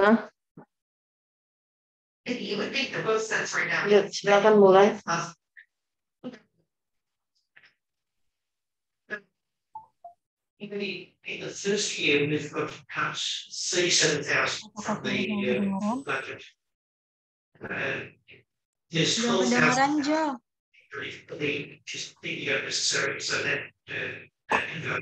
Hah? Ya, silakan mulai. In the first year, we've got to cut 37,000 from the budget. There's 12,000 which is completely unnecessary, so that can go.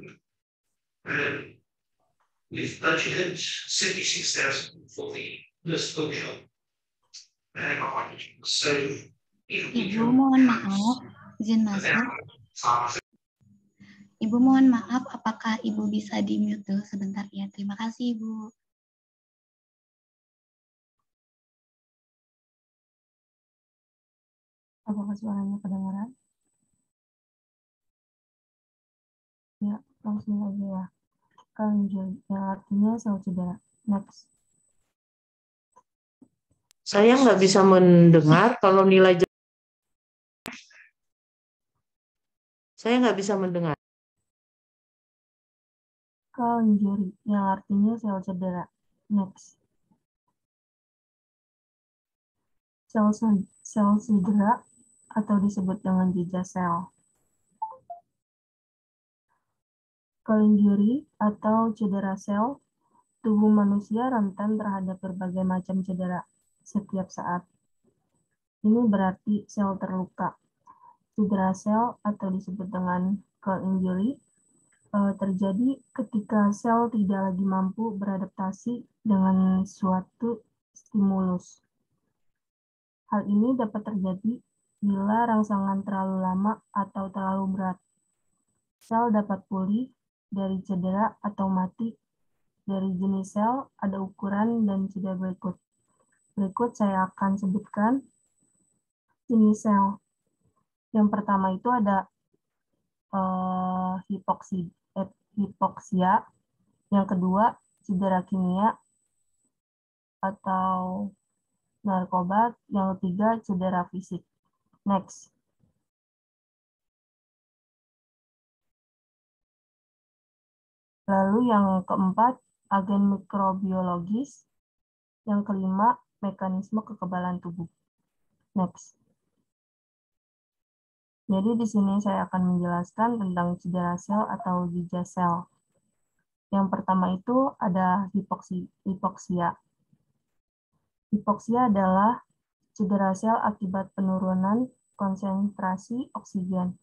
We've budgeted 76,000 for the first bookshop. So Ibu mohon maaf, izin masuk. Ibu mohon maaf, apakah Ibu bisa di-mute dulu sebentar ya? Terima kasih, Ibu. Apakah suaranya kedengaran? Ya, langsung aja ya. Injury, yang artinya sel cedera. Next. Saya nggak bisa mendengar kalau nilai. Saya nggak bisa mendengar. Injury, yang artinya sel cedera. Next. Sel cedera atau disebut dengan jejak sel. Injury atau cedera sel, tubuh manusia rentan terhadap berbagai macam cedera setiap saat. Ini berarti sel terluka. Cedera sel atau disebut dengan injury terjadi ketika sel tidak lagi mampu beradaptasi dengan suatu stimulus. Hal ini dapat terjadi bila rangsangan terlalu lama atau terlalu berat. Sel dapat pulih dari cedera atau mati. Dari jenis sel ada ukuran dan cedera berikut. Berikut saya akan sebutkan jenis sel. Yang pertama itu ada hipoksia, yang kedua cedera kimia atau narkoba, yang ketiga cedera fisik. Next. Lalu yang keempat agen mikrobiologis, yang kelima mekanisme kekebalan tubuh. Next. Jadi di sini saya akan menjelaskan tentang cedera sel atau jejak sel. Yang pertama itu ada hipoksia. Hipoksia adalah cedera sel akibat penurunan konsentrasi oksigen.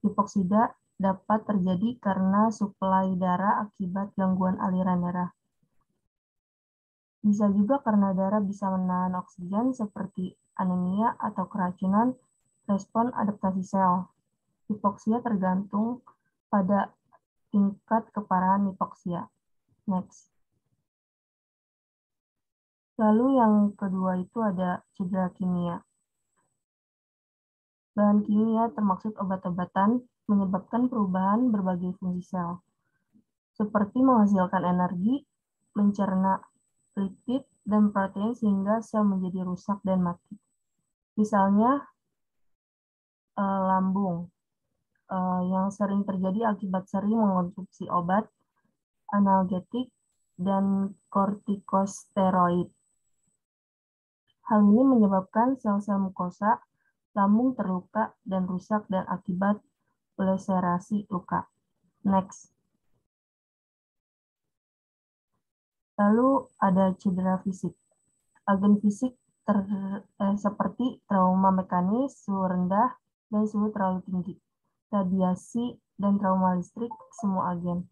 Hipoksida dapat terjadi karena suplai darah akibat gangguan aliran darah. Bisa juga karena darah bisa menahan oksigen seperti anemia atau keracunan. Respon adaptasi sel. Hipoksia tergantung pada tingkat keparahan hipoksia. Next. Lalu yang kedua itu ada cedera kimia. Bahan kimia termaksud obat-obatan menyebabkan perubahan berbagai fungsi sel, seperti menghasilkan energi, mencerna lipid dan protein sehingga sel menjadi rusak dan mati. Misalnya lambung, yang sering terjadi akibat sering mengonsumsi obat, analgetik, dan kortikosteroid. Hal ini menyebabkan sel-sel mukosa lambung terluka dan rusak dan akibat laserasi luka. Next. Lalu ada cedera fisik. Agen fisik seperti trauma mekanis, suhu rendah, dan suhu terlalu tinggi. Radiasi dan trauma listrik, semua agen.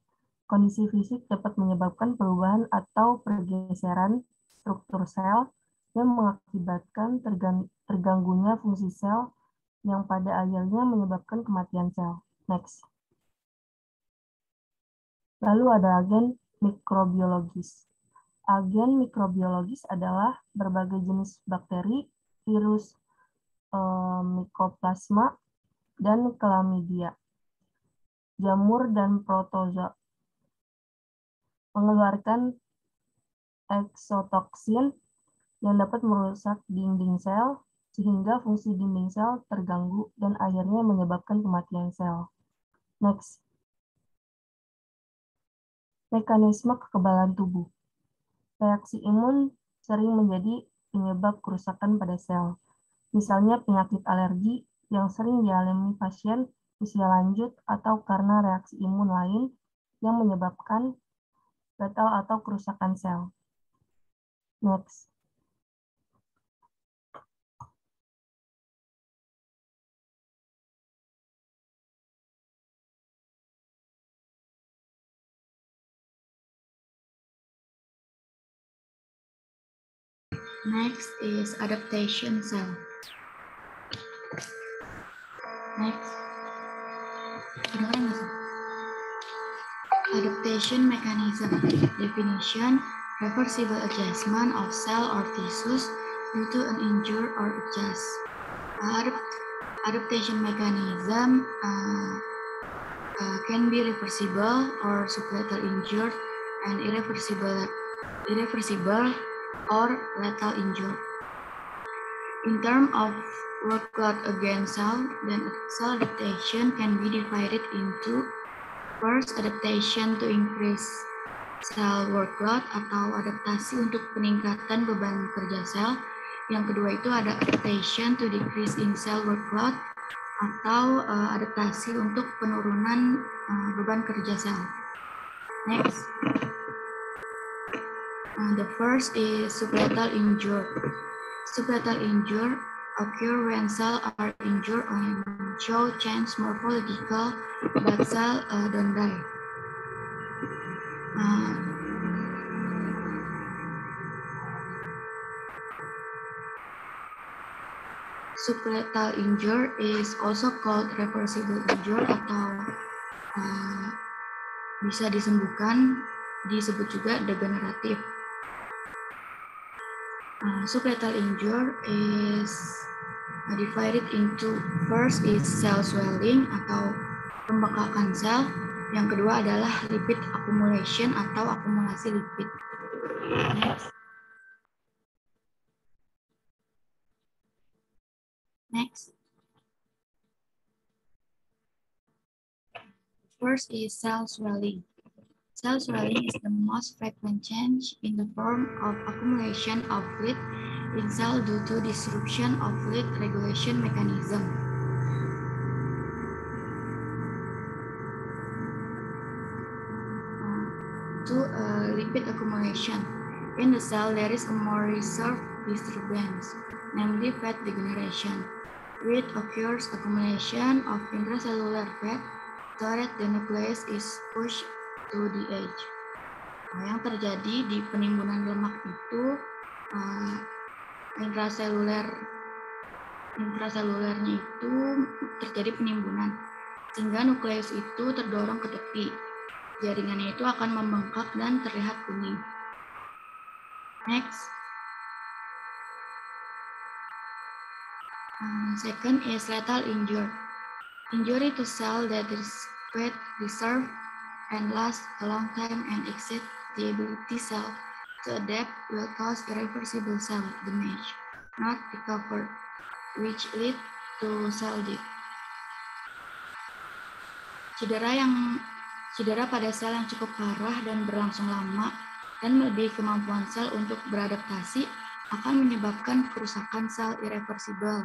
Kondisi fisik dapat menyebabkan perubahan atau pergeseran struktur sel yang mengakibatkan terganggunya fungsi sel yang pada akhirnya menyebabkan kematian sel. Next. Lalu ada agen mikrobiologis. Agen mikrobiologis adalah berbagai jenis bakteri, virus, mikoplasma, dan chlamydia, jamur, dan protozoa. Mengeluarkan eksotoksin yang dapat merusak dinding sel, sehingga fungsi dinding sel terganggu dan akhirnya menyebabkan kematian sel. Next. Mekanisme kekebalan tubuh. Reaksi imun sering menjadi penyebab kerusakan pada sel. Misalnya penyakit alergi yang sering dialami pasien usia lanjut atau karena reaksi imun lain yang menyebabkan gatal atau kerusakan sel. Next. Next is adaptation cell. Next. Adaptation mechanism. Definition: reversible adjustment of cell or tissues due to an injury or adjust. Adaptation mechanism can be reversible or subletal injured and irreversible or lethal injured. In terms of workload against cell, then cell adaptation can be divided into first, adaptation to increase cell workload atau adaptasi untuk peningkatan beban kerja sel. Yang kedua itu ada adaptation to decrease in cell workload atau adaptasi untuk penurunan beban kerja sel. Next. The first is subletal injury. Subletal injury occur when cells are injured and show change morphological, but cells don't die. Subletal injury is also called reversible injury atau bisa disembuhkan, disebut juga degeneratif. Subletal injury is divided into first is cell swelling atau pembekakan sel. Yang kedua adalah lipid accumulation atau akumulasi lipid. Next. First is cell swelling. Cell swelling is the most frequent change in the form of accumulation of fluid in cell due to disruption of fluid regulation mechanism. Lipid accumulation. In the cell, there is a more reserved disturbance, namely fat degeneration, which occurs accumulation of intracellular fat so that the nucleus is pushed to the edge. Yang terjadi di penimbunan lemak itu intraselulernya itu terjadi penimbunan sehingga nukleus itu terdorong ke tepi. Jaringannya itu akan membengkak dan terlihat kuning. Next. Second is lethal injury. Injury to cell that is quite reserved and lasts a long time and exceed the ability cell to adapt will cause irreversible cell damage, not recovered, which lead to cell death. Cedera pada sel yang cukup parah dan berlangsung lama dan melebihi kemampuan sel untuk beradaptasi akan menyebabkan kerusakan sel irreversible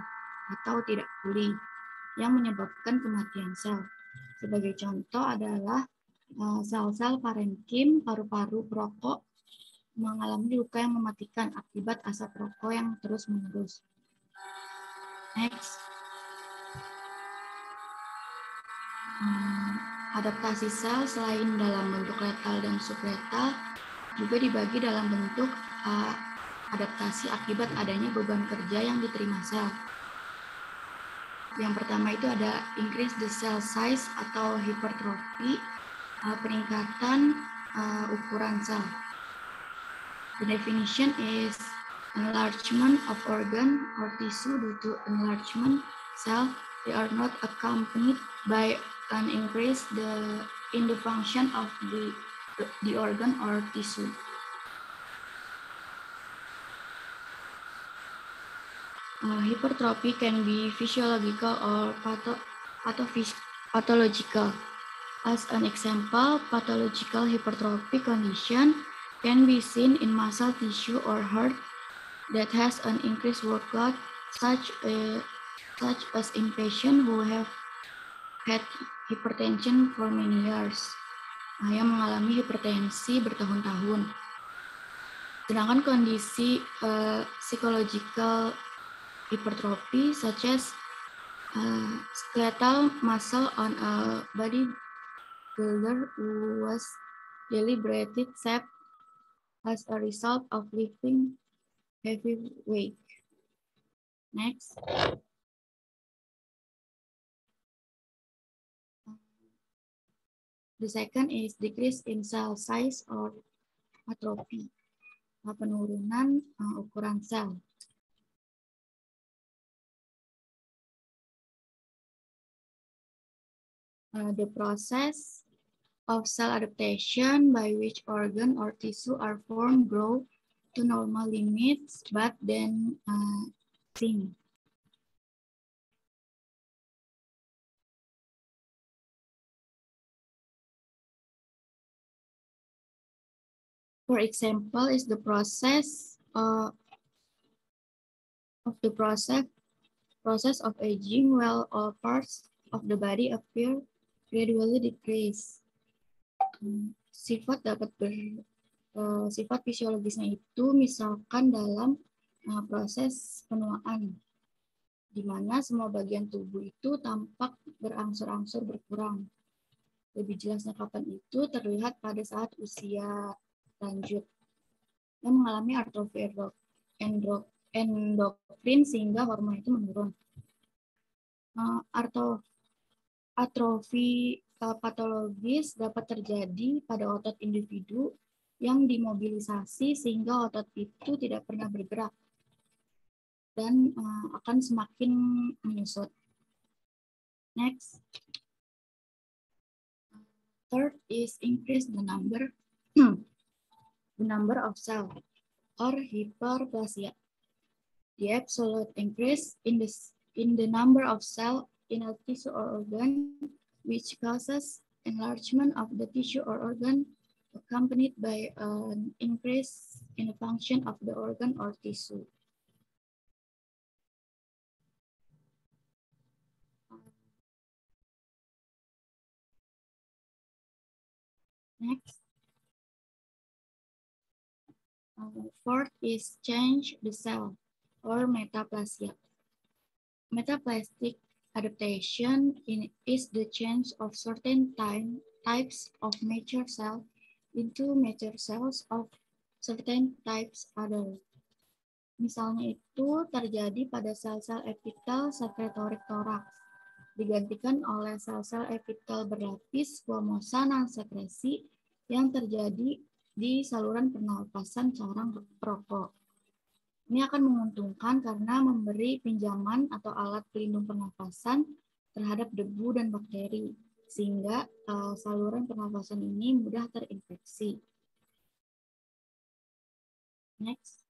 atau tidak pulih yang menyebabkan kematian sel. Sebagai contoh adalah sel-sel parenkim paru-paru perokok mengalami luka yang mematikan akibat asap rokok yang terus-menerus. Next. Adaptasi sel selain dalam bentuk letal dan subletal juga dibagi dalam bentuk adaptasi akibat adanya beban kerja yang diterima sel. Yang pertama itu ada increase the cell size atau hipertrofi, peningkatan ukuran sel. The definition is enlargement of organ or tissue due to enlargement cell. They are not accompanied by an increase in the function of the organ or tissue. Hypertrophy can be physiological or pathological. As an example, pathological hypertrophy condition can be seen in muscle tissue or heart that has an increased workload, such as in patients who have had hypertension for many years, yang mengalami hipertensi bertahun-tahun. Sedangkan kondisi psychological hypertrophy, such as skeletal muscle on a bodybuilder who was deliberately sapped as a result of lifting heavy weight. Next. The second is decrease in cell size or atrophy, penurunan ukuran sel. The process of cell adaptation by which organ or tissue are formed grow to normal limits, but then sink. For example, is the process of aging, while all parts of the body appear gradually decrease. Sifat fisiologisnya itu misalkan dalam proses penuaan, di mana semua bagian tubuh itu tampak berangsur-angsur berkurang. Lebih jelasnya kapan itu terlihat pada saat usia lanjut yang mengalami atrofi endokrin sehingga hormon itu menurun. Atrofi patologis dapat terjadi pada otot individu yang dimobilisasi sehingga otot itu tidak pernah bergerak dan akan semakin menyusut. Next. Third is increase the number of cells or hyperplasia. The absolute increase in the number of cells in a tissue or organ, which causes enlargement of the tissue or organ, accompanied by an increase in the function of the organ or tissue. Next. Fourth is change the cell or metaplasia. Metaplastic adaptation is the change of certain types of mature cells into mature cells of certain types other. Misalnya itu terjadi pada sel-sel epitel secretory thorax, digantikan oleh sel-sel epitel berlapis squamosa non-sekresi yang terjadi di saluran pernapasan sarang perokok. Ini akan menguntungkan karena memberi pinjaman atau alat pelindung pernapasan terhadap debu dan bakteri, sehingga saluran pernapasan ini mudah terinfeksi. Next.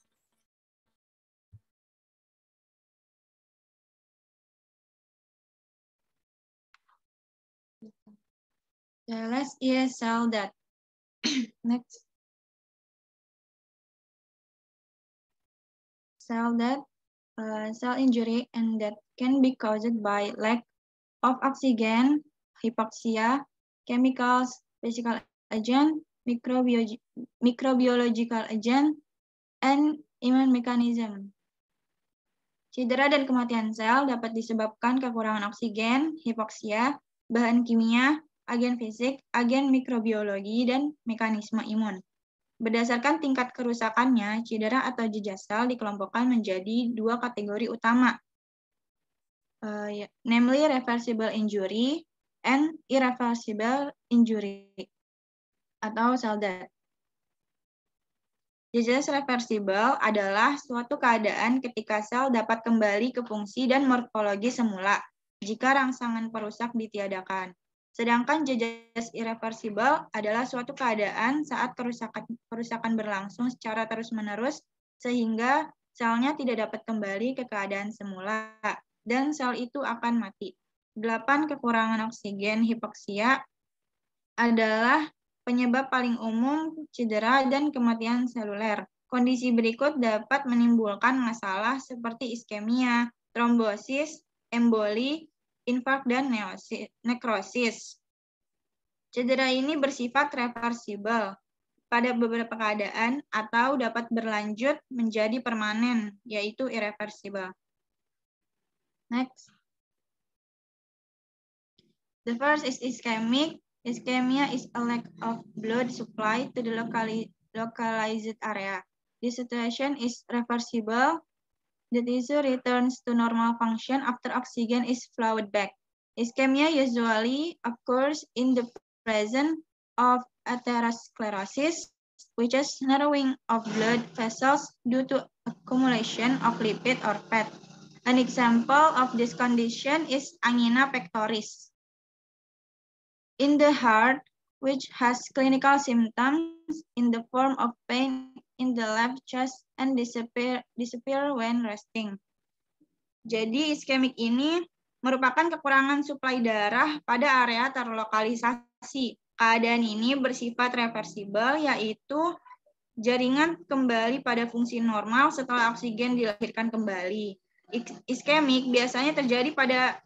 The last is cell death. Next. Cell death, cell injury, and death can be caused by lack of oxygen, hypoxia, chemicals, physical agent, microbiological agent, and immune mechanism. Cedera dan kematian sel dapat disebabkan kekurangan oksigen, hipoksia, bahan kimia, agen fisik, agen mikrobiologi, dan mekanisme imun. Berdasarkan tingkat kerusakannya, cedera atau jejak sel dikelompokkan menjadi dua kategori utama, namely reversible injury and irreversible injury, atau cell death. Disease reversible adalah suatu keadaan ketika sel dapat kembali ke fungsi dan morfologi semula jika rangsangan perusak ditiadakan. Sedangkan disease irreversible adalah suatu keadaan saat kerusakan berlangsung secara terus-menerus sehingga selnya tidak dapat kembali ke keadaan semula dan sel itu akan mati. 8. Kekurangan oksigen hipoksia adalah penyebab paling umum cedera dan kematian seluler. Kondisi berikut dapat menimbulkan masalah seperti iskemia, trombosis, emboli, infark, dan nekrosis. Cedera ini bersifat reversibel pada beberapa keadaan atau dapat berlanjut menjadi permanen, yaitu irreversible. Next. The first is ischemic. Ischemia is a lack of blood supply to the localized area. This situation is reversible. The tissue returns to normal function after oxygen is flowed back. Ischemia usually occurs in the presence of atherosclerosis, which is narrowing of blood vessels due to accumulation of lipid or fat. An example of this condition is angina pectoris. In the heart, which has clinical symptoms in the form of pain in the left chest and disappear when resting. Jadi iskemik ini merupakan kekurangan suplai darah pada area terlokalisasi. Keadaan ini bersifat reversibel, yaitu jaringan kembali pada fungsi normal setelah oksigen dilahirkan kembali. Iskemik biasanya terjadi pada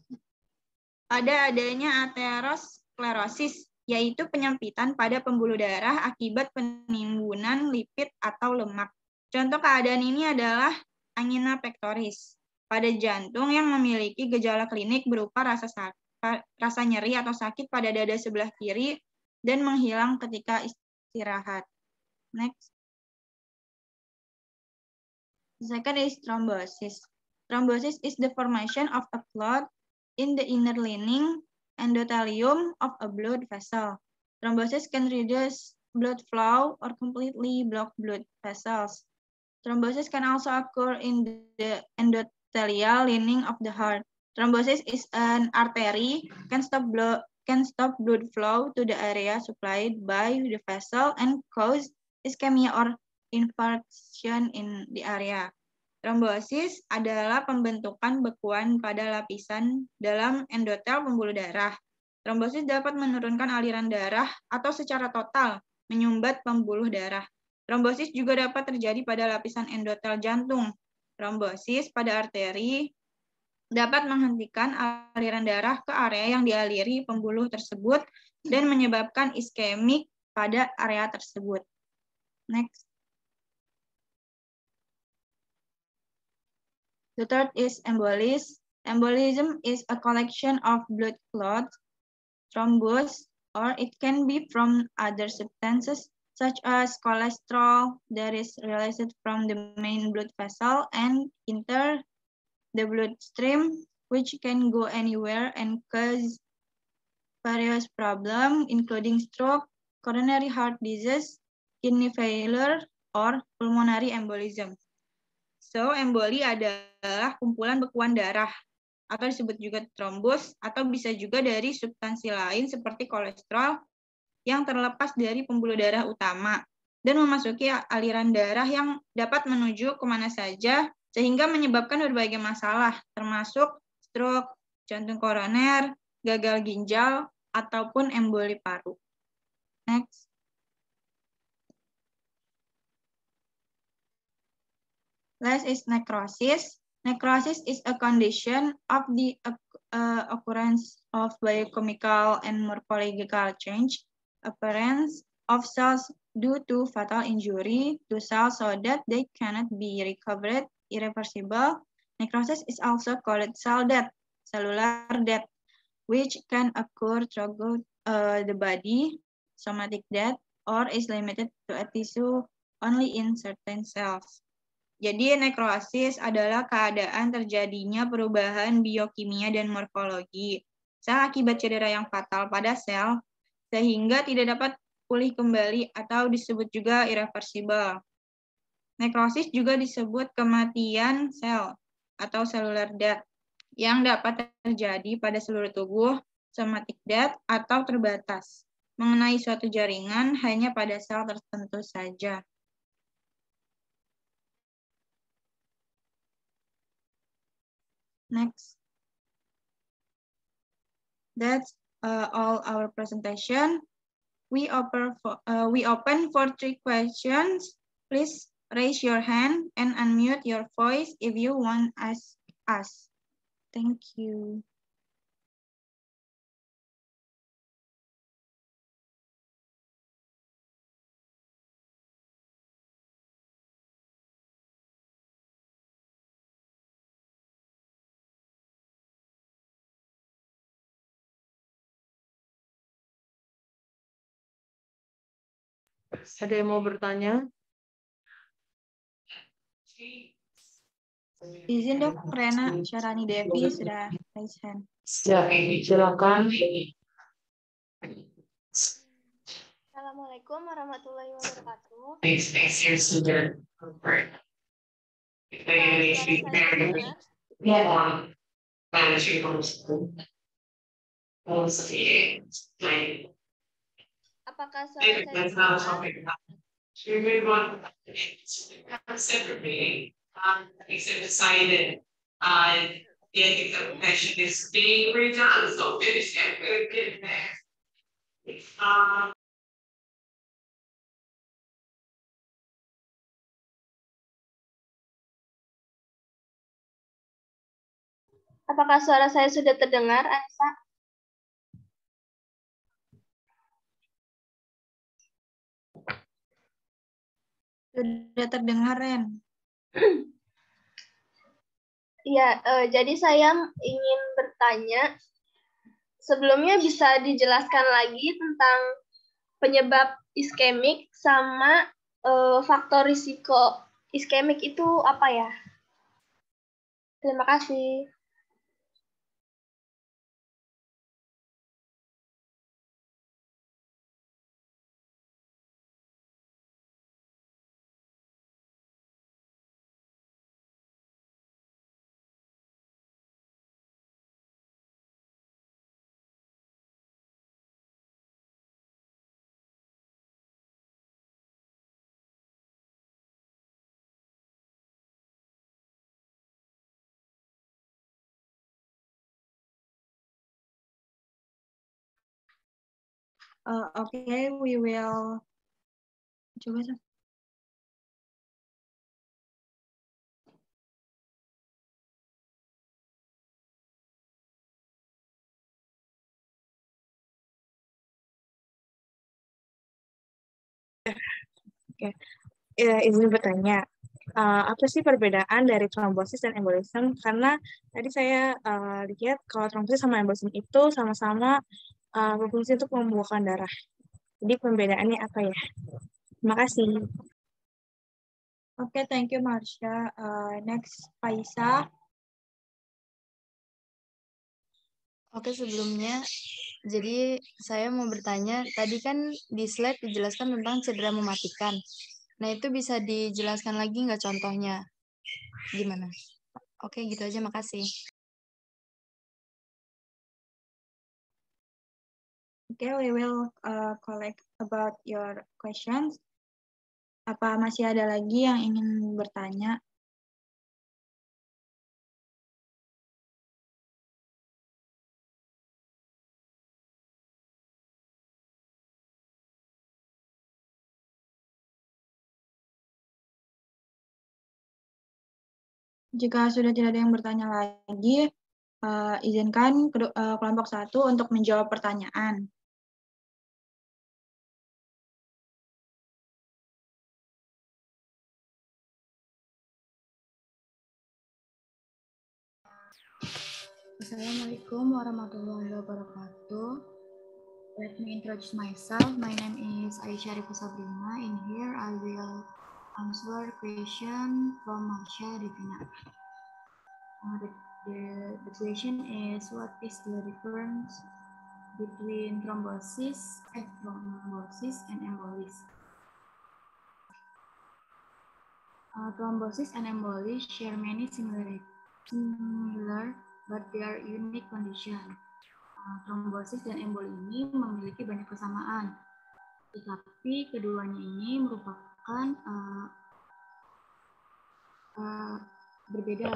adanya aterosklerosis, yaitu penyempitan pada pembuluh darah akibat penimbunan lipid atau lemak. Contoh keadaan ini adalah angina pectoris pada jantung yang memiliki gejala klinik berupa rasa nyeri atau sakit pada dada sebelah kiri dan menghilang ketika istirahat. Next. The second is thrombosis. Thrombosis is the formation of a clot in the inner lining endothelium of a blood vessel. Thrombosis can reduce blood flow or completely block blood vessels. Thrombosis can also occur in the endothelial lining of the heart. Thrombosis is an artery, can stop blood flow to the area supplied by the vessel and cause ischemia or infarction in the area. Trombosis adalah pembentukan bekuan pada lapisan dalam endotel pembuluh darah. Trombosis dapat menurunkan aliran darah atau secara total menyumbat pembuluh darah. Trombosis juga dapat terjadi pada lapisan endotel jantung. Trombosis pada arteri dapat menghentikan aliran darah ke area yang dialiri pembuluh tersebut dan menyebabkan iskemik pada area tersebut. Next. The third is embolism. Embolism is a collection of blood clots, thrombus, or it can be from other substances such as cholesterol that is released from the main blood vessel and enter the bloodstream, which can go anywhere and cause various problems, including stroke, coronary heart disease, kidney failure, or pulmonary embolism. So, emboli adalah kumpulan bekuan darah, atau disebut juga trombus, atau bisa juga dari substansi lain seperti kolesterol yang terlepas dari pembuluh darah utama dan memasuki aliran darah yang dapat menuju kemana saja sehingga menyebabkan berbagai masalah, termasuk stroke, jantung koroner, gagal ginjal, ataupun emboli paru. Next. Last is necrosis. Necrosis is a condition of the occurrence of biochemical and morphological change, appearance of cells due to fatal injury to cells so that they cannot be recovered, irreversible. Necrosis is also called cell death, cellular death, which can occur throughout the body, somatic death, or is limited to a tissue only in certain cells. Jadi nekrosis adalah keadaan terjadinya perubahan biokimia dan morfologi sel akibat cedera yang fatal pada sel sehingga tidak dapat pulih kembali atau disebut juga irreversible. Nekrosis juga disebut kematian sel atau cellular death yang dapat terjadi pada seluruh tubuh, somatic death atau terbatas, mengenai suatu jaringan hanya pada sel tertentu saja. Next. That's all our presentation. We open for 3 questions. Please raise your hand and unmute your voice if you want us. Thank you. Ada yang mau bertanya? Izin dok, Rena Syarani Devi sudah raise hand. Ya, silakan. Assalamualaikum warahmatullahi wabarakatuh. Apakah suara saya terdengar? Apakah suara saya sudah terdengar, Anissa? Sudah terdengar, Ren. Ya, jadi saya ingin bertanya, sebelumnya bisa dijelaskan lagi tentang penyebab iskemik sama faktor risiko iskemik itu apa ya? Terima kasih. Okay, we will coba. Oke, ya, izin bertanya, apa sih perbedaan dari trombosis dan embolisme? Karena tadi saya lihat kalau trombosis sama embolisme itu sama-sama berfungsi untuk membuahkan darah. Jadi pembedaannya apa ya? Terima kasih. Oke, thank you, Marsha. Next, Faisa. Oke, sebelumnya, jadi saya mau bertanya, tadi kan di slide dijelaskan tentang cedera mematikan. Nah, itu bisa dijelaskan lagi nggak contohnya? Gimana? Oke, gitu aja, makasih. Okay, we will collect about your questions. Apa masih ada lagi yang ingin bertanya? Jika sudah tidak ada yang bertanya lagi, izinkan kelompok 1 untuk menjawab pertanyaan. Assalamualaikum warahmatullahi wabarakatuh. Let me introduce myself. My name is Aisyah Rifa Sabrina. In here, I will answer question from Marsha Divina. The question is, what is the difference between thrombosis and embolism? Thrombosis and embolism share many similar but they are unique condition. Trombosis dan emboli ini memiliki banyak kesamaan, tetapi keduanya ini merupakan berbeda.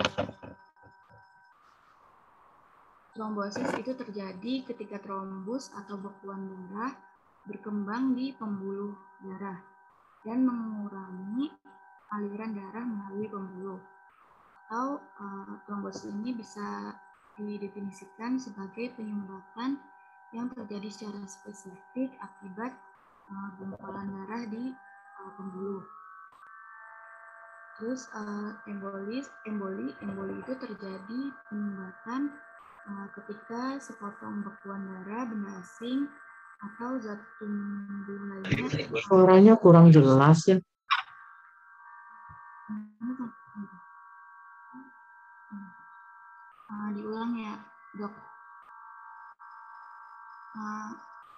Trombosis itu terjadi ketika trombus atau bekuan darah berkembang di pembuluh darah dan mengurangi aliran darah melalui pembuluh. Atau trombosis ini bisa didefinisikan sebagai penyumbatan yang terjadi secara spesifik akibat gumpalan darah di pembuluh. Terus emboli itu terjadi penyumbatan ketika sepotong bekuan darah, benda asing, atau zat tumbuh lainnya. Suaranya kurang jelas ya. Diulang ya, dok.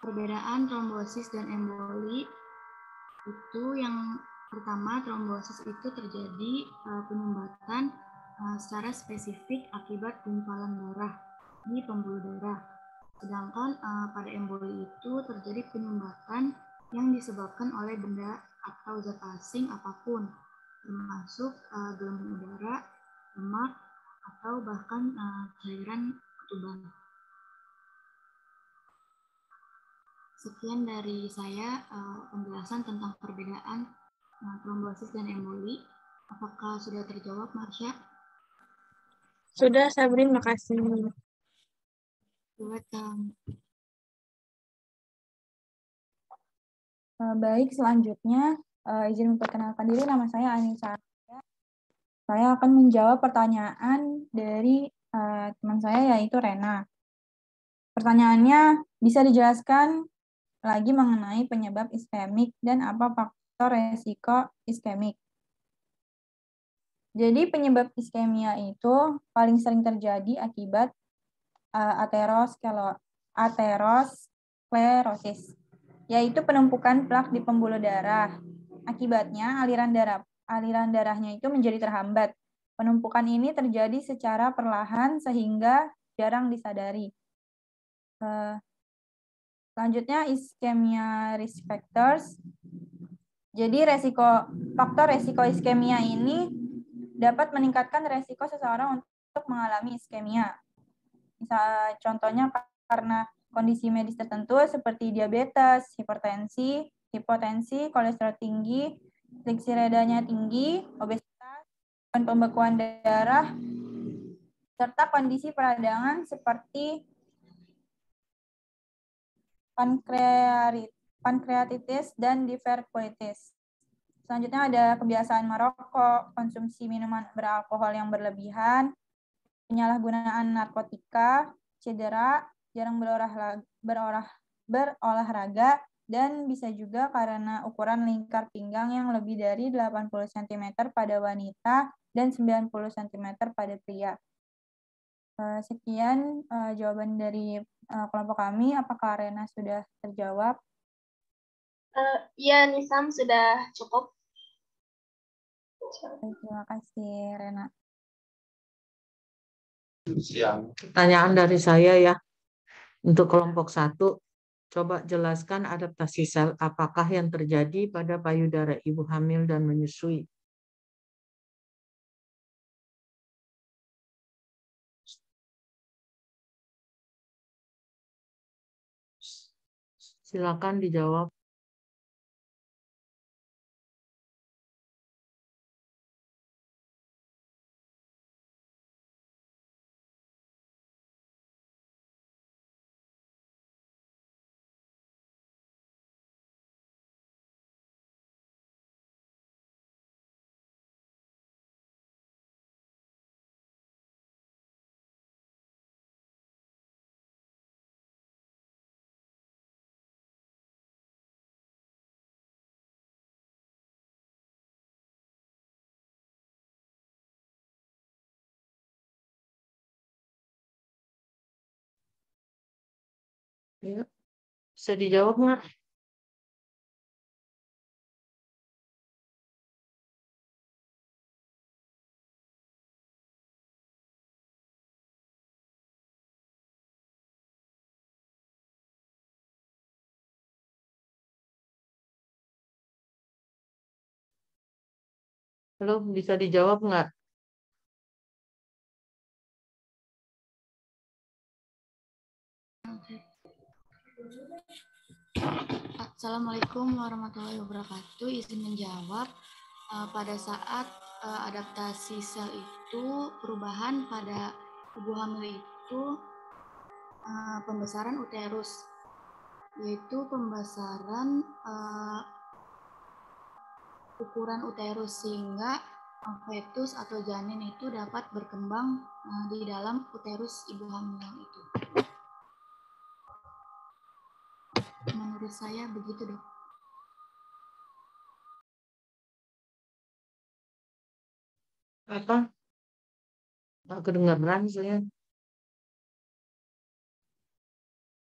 Perbedaan trombosis dan emboli itu yang pertama, trombosis itu terjadi penyumbatan secara spesifik akibat gumpalan darah di pembuluh darah. Sedangkan pada emboli itu terjadi penyumbatan yang disebabkan oleh benda atau zat asing apapun, termasuk gelembung udara, lemak, atau bahkan cairan ketuban. Sekian dari saya penjelasan tentang perbedaan trombosis dan emboli. Apakah sudah terjawab, Marsha? Sudah, Sabrin, makasih. Welcome. Baik, selanjutnya izin memperkenalkan diri, nama saya Anissa. Saya akan menjawab pertanyaan dari teman saya, yaitu Rena. Pertanyaannya, bisa dijelaskan lagi mengenai penyebab iskemik dan apa faktor resiko iskemik. Jadi penyebab iskemia itu paling sering terjadi akibat aterosklerosis, yaitu penumpukan plak di pembuluh darah. Akibatnya aliran darahnya itu menjadi terhambat. Penumpukan ini terjadi secara perlahan sehingga jarang disadari. Selanjutnya iskemia risk factors. Jadi faktor resiko iskemia ini dapat meningkatkan resiko seseorang untuk mengalami iskemia. Misal contohnya karena kondisi medis tertentu seperti diabetes, hipotensi, kolesterol tinggi, gliseridanya tinggi, obesitas, dan pembekuan darah, serta kondisi peradangan seperti pankreatitis dan diverkulitis. Selanjutnya ada kebiasaan merokok, konsumsi minuman beralkohol yang berlebihan, penyalahgunaan narkotika, cedera, jarang berolahraga, dan bisa juga karena ukuran lingkar pinggang yang lebih dari 80 cm pada wanita dan 90 cm pada pria. Sekian jawaban dari kelompok kami. Apakah Rena sudah terjawab? Iya, Nisam sudah cukup. Terima kasih, Rena. Pertanyaan dari saya ya. Untuk kelompok 1, coba jelaskan adaptasi sel apakah yang terjadi pada payudara ibu hamil dan menyusui. Silakan dijawab. Ya. Bisa dijawab nggak? Halo, bisa dijawab nggak? Assalamualaikum warahmatullahi wabarakatuh. Izin menjawab, pada saat adaptasi sel itu perubahan pada ibu hamil itu pembesaran uterus, yaitu pembesaran ukuran uterus sehingga fetus atau janin itu dapat berkembang di dalam uterus ibu hamil itu. Menurut saya begitu, Dok. Apa? Nggak kedengaran saya.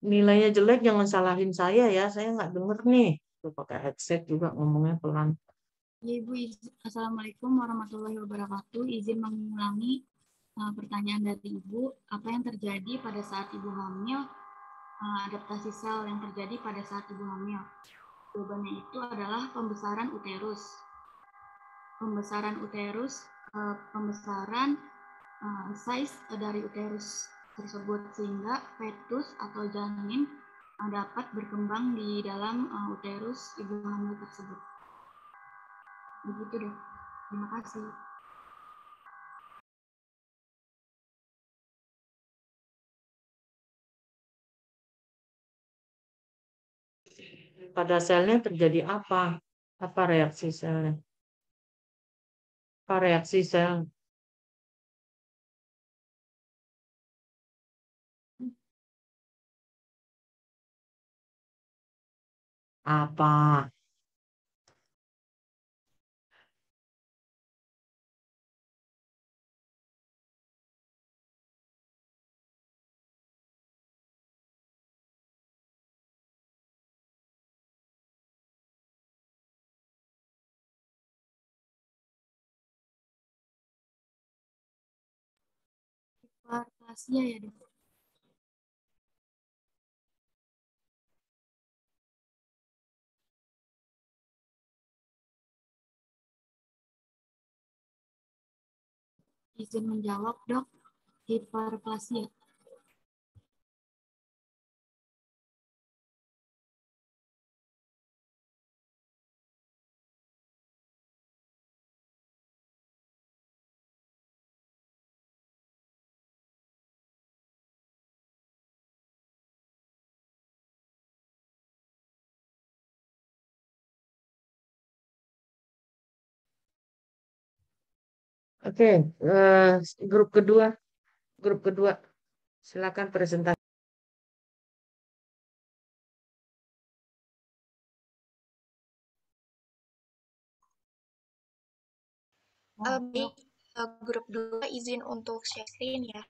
Nilainya jelek jangan salahin saya ya. Saya nggak denger nih. Tuh pakai headset juga ngomongnya pelan. Ya, Ibu. Assalamualaikum warahmatullahi wabarakatuh. Izin mengulangi pertanyaan dari Ibu. Apa yang terjadi pada saat Ibu hamil? Adaptasi sel yang terjadi pada saat Ibu hamil. Jawabannya itu adalah pembesaran uterus. Pembesaran uterus, pembesaran size dari uterus tersebut sehingga fetus atau janin dapat berkembang di dalam uterus ibu hamil tersebut. Begitu, Dok. Terima kasih. Pada selnya terjadi apa? Apa reaksi selnya? Apa reaksi sel? Apa? Hiperplasia ya, Dok. Izin menjawab, Dok. Hiperplasia. Oke, grup kedua. Grup kedua. Silakan presentasi. Baik, grup 2 izin untuk share screen ya.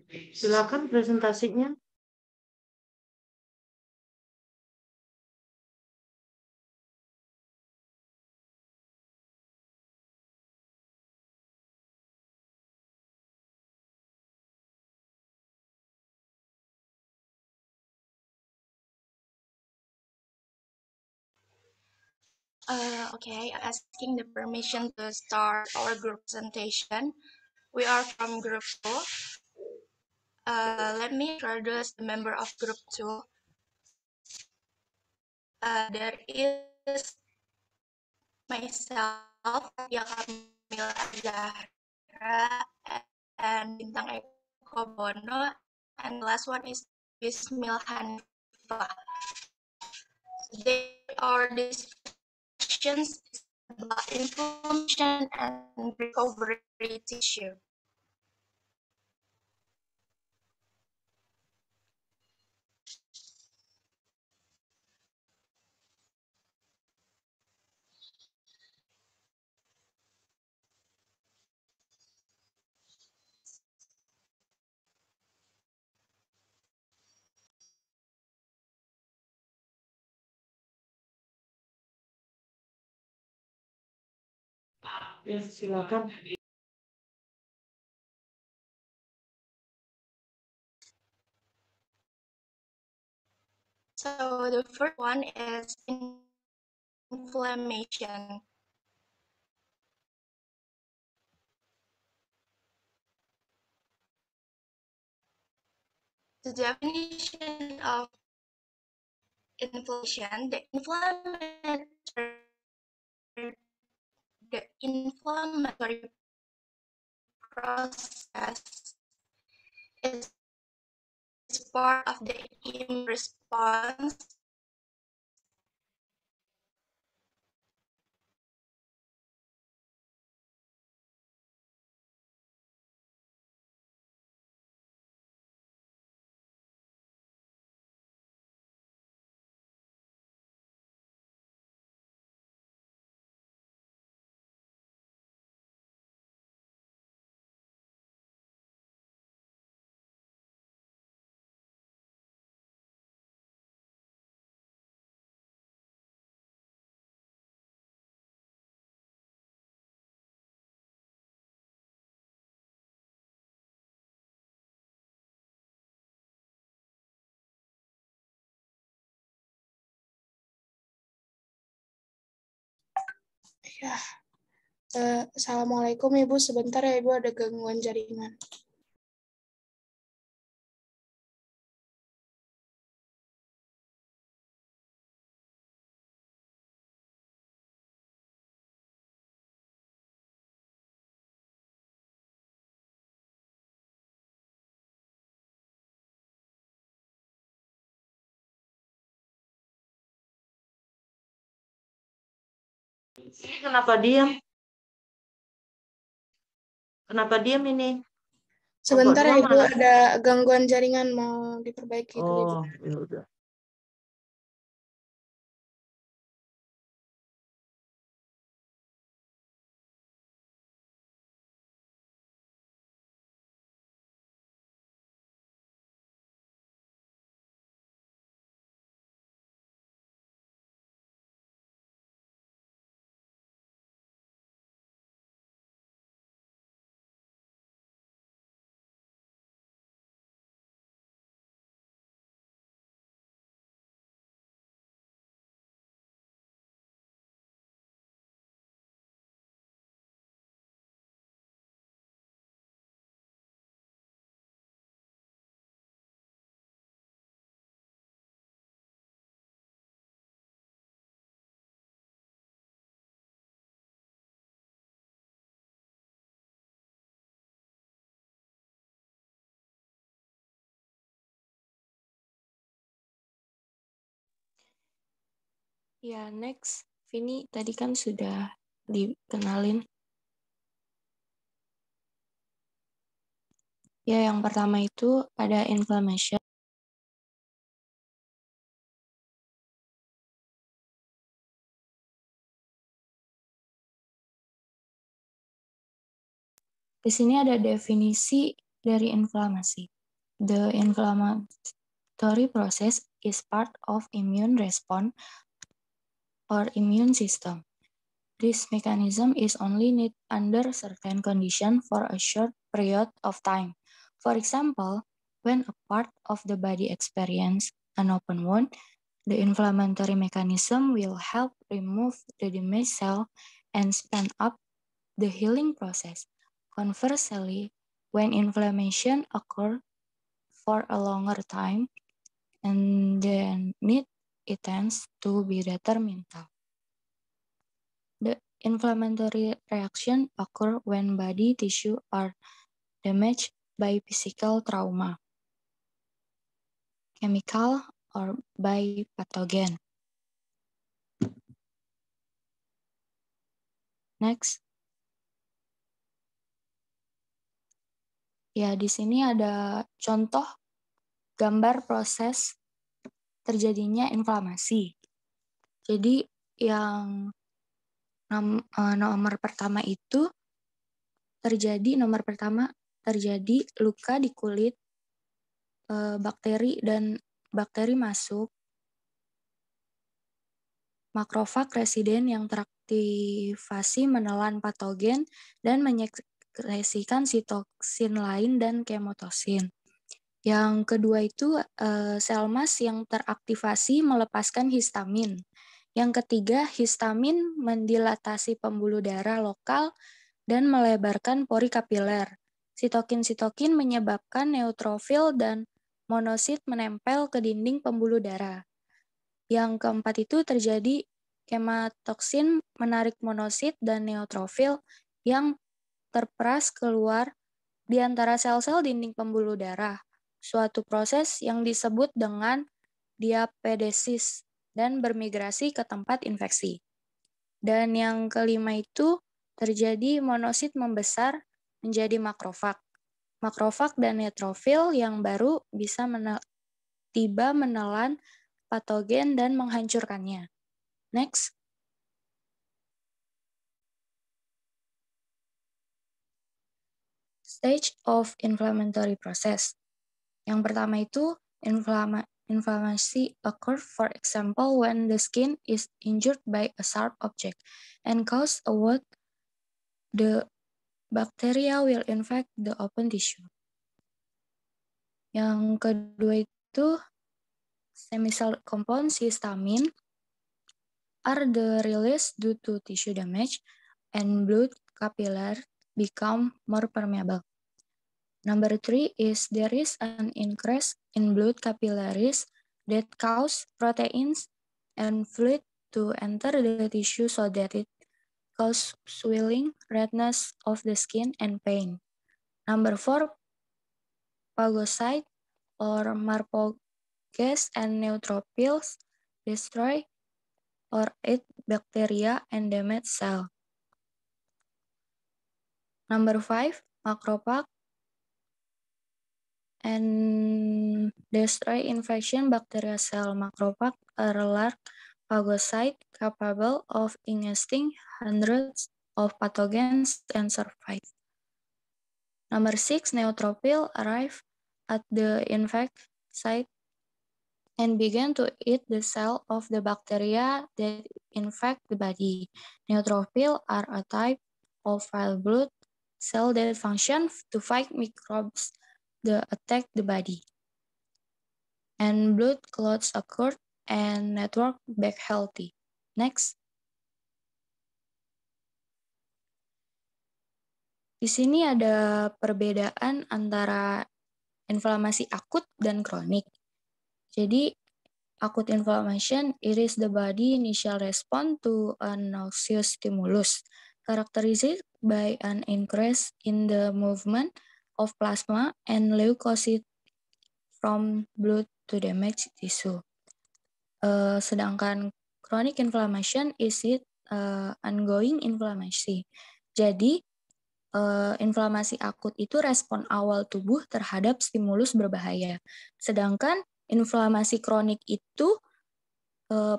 Silakan presentasinya. Okay, asking the permission to start our group presentation. We are from group 2. Let me introduce the member of group 2. There is myself, Fathia Kamila Zahra, and Bintang Eko Bono, and the last one is Bismil Hanifa. Today our discussions is about inflammation and recovery tissue. Ya, silakan. So the first one is inflammation. The definition of inflammation, the inflammatory process is part of the immune response Ya, Assalamualaikum Ibu, sebentar ya Ibu, ada gangguan jaringan. Kenapa diam? Kenapa diam ini? Sebentar ya Ibu, mana? ada gangguan jaringan, mau diperbaiki dulu Ibu. Oh, ya udah. Ya, next. Vini tadi kan sudah dikenalin. Ya, yang pertama itu ada inflammation. Di sini ada definisi dari inflamasi. The inflammatory process is part of immune response or immune system. This mechanism is only needed under certain conditions for a short period of time. For example, when a part of the body experiences an open wound, the inflammatory mechanism will help remove the damaged cell and speed up the healing process. Conversely, when inflammation occurs for a longer time, and then it tends to be detrimental. The inflammatory reaction occur when body tissue are damage by physical trauma, chemical, or by pathogen. Next. Ya, di sini ada contoh gambar proses terjadinya inflamasi. Jadi yang nomor pertama terjadi luka di kulit, bakteri masuk, makrofag residen yang teraktivasi menelan patogen dan menyekresikan sitoksin lain dan kemotosin. Yang kedua itu sel mas yang teraktivasi melepaskan histamin. Yang ketiga, histamin mendilatasi pembuluh darah lokal dan melebarkan pori kapiler. Sitokin menyebabkan neutrofil dan monosit menempel ke dinding pembuluh darah. Yang keempat itu terjadi kematoksin menarik monosit dan neutrofil yang terperas keluar di antara sel-sel dinding pembuluh darah. Suatu proses yang disebut dengan diapedesis dan bermigrasi ke tempat infeksi. Dan yang kelima itu terjadi monosit membesar menjadi makrofag. Makrofag dan neutrofil yang baru bisa tiba menelan patogen dan menghancurkannya. Next. Stage of inflammatory process. Yang pertama itu inflammation occurs, for example, when the skin is injured by a sharp object and cause a wound. The bacteria will infect the open tissue. Yang kedua itu semi-cell compounds histamine are the release due to tissue damage and blood capillaries become more permeable. Number 3 is there is an increase in blood capillaries that cause proteins and fluid to enter the tissue so that it causes swelling, redness of the skin, and pain. Number 4, phagocytes or macrophages and neutrophils destroy or eat bacteria and damage cells. Number 5, macrophage and destroy infection bacteria cell. Macrophage are large phagocytes capable of ingesting hundreds of pathogens and survive. Number 6, neutrophil arrive at the infect site and begin to eat the cell of the bacteria that infect the body. Neutrophils are a type of white blood cell that function to fight microbes that attack the body. And blood clots occur and network back healthy. Next. Di sini ada perbedaan antara inflamasi akut dan kronik. Jadi, acute inflammation, it is the body initial response to a noxious stimulus, characterized by an increase in the movement of plasma and leukocytes from blood to damaged tissue. Sedangkan chronic inflammation is it ongoing inflammation. Jadi, inflamasi akut itu respon awal tubuh terhadap stimulus berbahaya. Sedangkan inflamasi kronik itu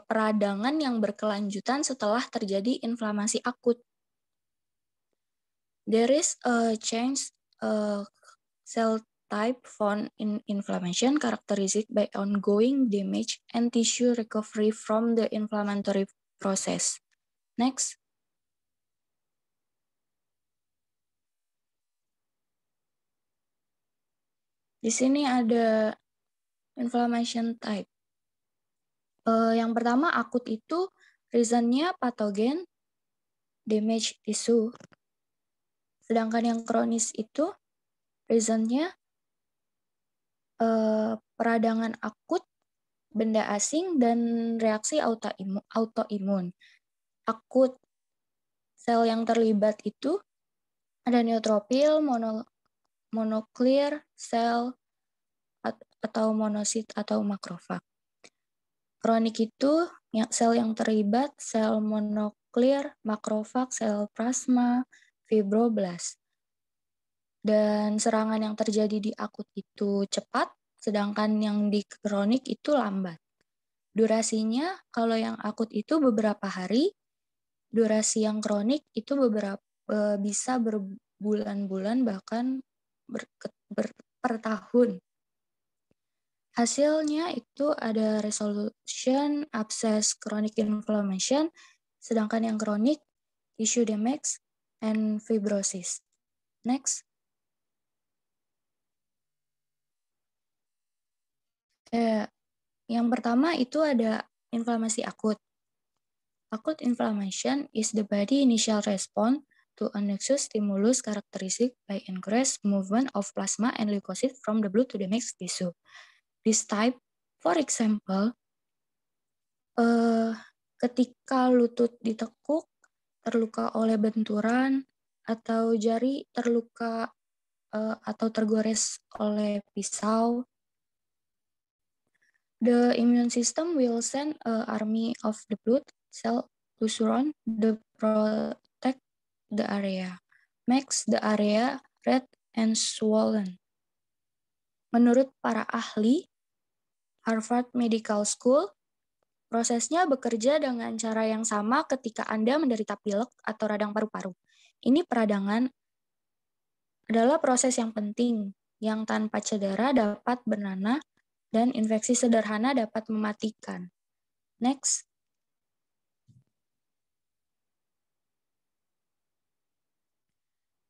peradangan yang berkelanjutan setelah terjadi inflamasi akut. There is a change cell type found in inflammation characterized by ongoing damage and tissue recovery from the inflammatory process. Next. Di sini ada inflammation type. Yang pertama akut itu reasonnya patogen, damage tissue. Sedangkan yang kronis itu reasonnya peradangan akut, benda asing, dan reaksi autoimun. Akut, sel yang terlibat itu ada neutrofil, monoclear cell atau monosit atau makrofag. Kronik itu sel yang terlibat sel monoklir, makrofag, sel plasma, fibroblast. Dan serangan yang terjadi di akut itu cepat, sedangkan yang di kronik itu lambat. Durasinya kalau yang akut itu beberapa hari, durasi yang kronik itu bisa berbulan-bulan bahkan per tahun. Hasilnya itu ada resolution, abscess, chronic inflammation, sedangkan yang kronik, tissue damage, and fibrosis. Next. Yang pertama itu ada inflamasi akut. Acute inflammation is the body initial response to a noxious stimulus characteristic by increased movement of plasma and leukocytes from the blood to the next tissue. This type, for example, ketika lutut ditekuk, terluka oleh benturan, atau jari terluka atau tergores oleh pisau, the immune system will send an army of the blood cell to surround the protect the area, makes the area red and swollen. Menurut para ahli Harvard Medical School, prosesnya bekerja dengan cara yang sama ketika Anda menderita pilek atau radang paru-paru. Ini peradangan adalah proses yang penting, yang tanpa cedera dapat bernanah dan infeksi sederhana dapat mematikan. Next.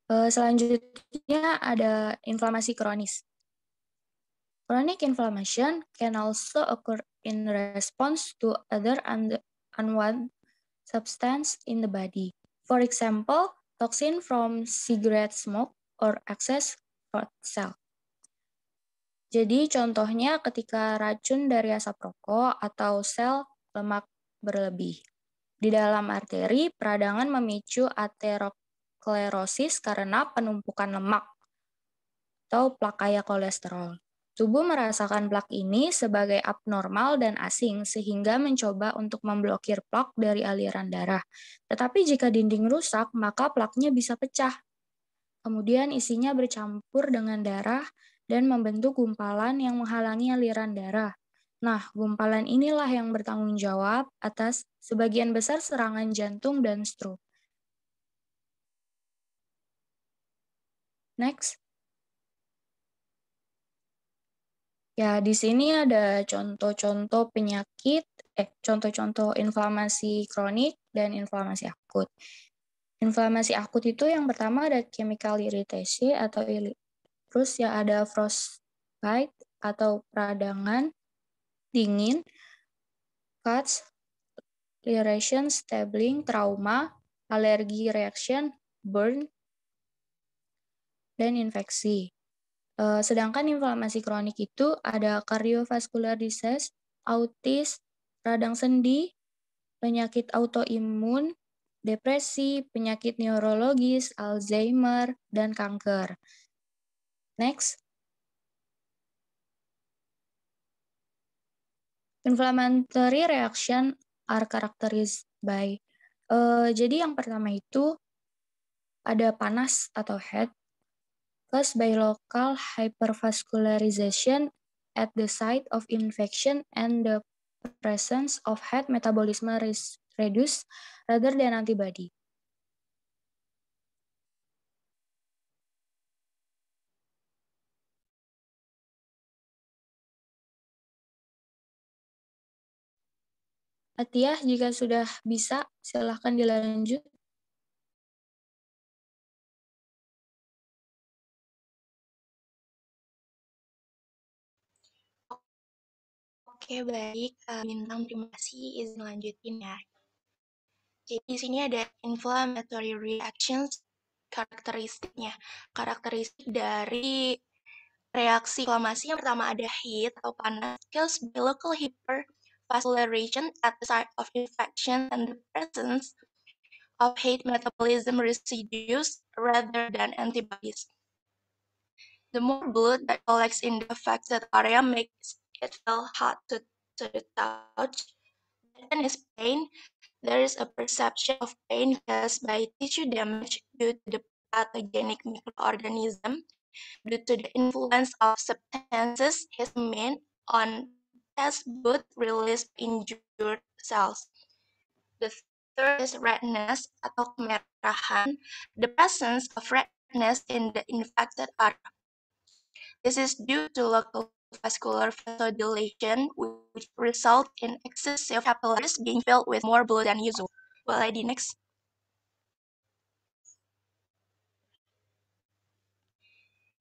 Selanjutnya ada inflamasi kronis. Chronic inflammation can also occur in response to other unwanted substance in the body. For example, toxin from cigarette smoke or excess fat cell. Jadi contohnya ketika racun dari asap rokok atau sel lemak berlebih. Di dalam arteri, peradangan memicu aterosklerosis karena penumpukan lemak atau plak kaya kolesterol. Tubuh merasakan plak ini sebagai abnormal dan asing sehingga mencoba untuk memblokir plak dari aliran darah. Tetapi jika dinding rusak, maka plaknya bisa pecah. Kemudian isinya bercampur dengan darah dan membentuk gumpalan yang menghalangi aliran darah. Nah, gumpalan inilah yang bertanggung jawab atas sebagian besar serangan jantung dan stroke. Next. Ya, di sini ada contoh-contoh penyakit, contoh-contoh inflamasi kronik dan inflamasi akut. Inflamasi akut itu yang pertama ada chemical irritation atau terus ya ada frostbite atau peradangan dingin, cuts, laceration, stabbing, trauma, alergi reaction, burn, dan infeksi. Sedangkan inflamasi kronik itu ada cardiovascular disease, autis, radang sendi, penyakit autoimun, depresi, penyakit neurologis, Alzheimer, dan kanker. Next. Inflammatory reaction are characterized by jadi yang pertama itu ada panas atau heat caused by local hypervascularization at the site of infection and the presence of heat metabolism reduced rather than antibody. Atiyah, jika sudah bisa, silahkan dilanjut. Oke, baik. Bintang, terima kasih. Izin lanjutin ya. Jadi di sini ada inflammatory reactions, karakteristiknya. Karakteristik dari reaksi inflamasi yang pertama ada heat atau panas, caused by local hypervascularization at the site of infection and the presence of heat metabolism residues rather than antibodies. The more blood that collects in the affected area makes it feel hot to the touch. Then is pain. There is a perception of pain caused by tissue damage due to the pathogenic microorganism, due to the influence of substances, histamine, on test blood released injured cells. The third is redness atau kemerahan, the presence of redness in the infected area. This is due to local vascular vasodilation, which result in excessive capillaries being filled with more blood than usual. Boleh di next.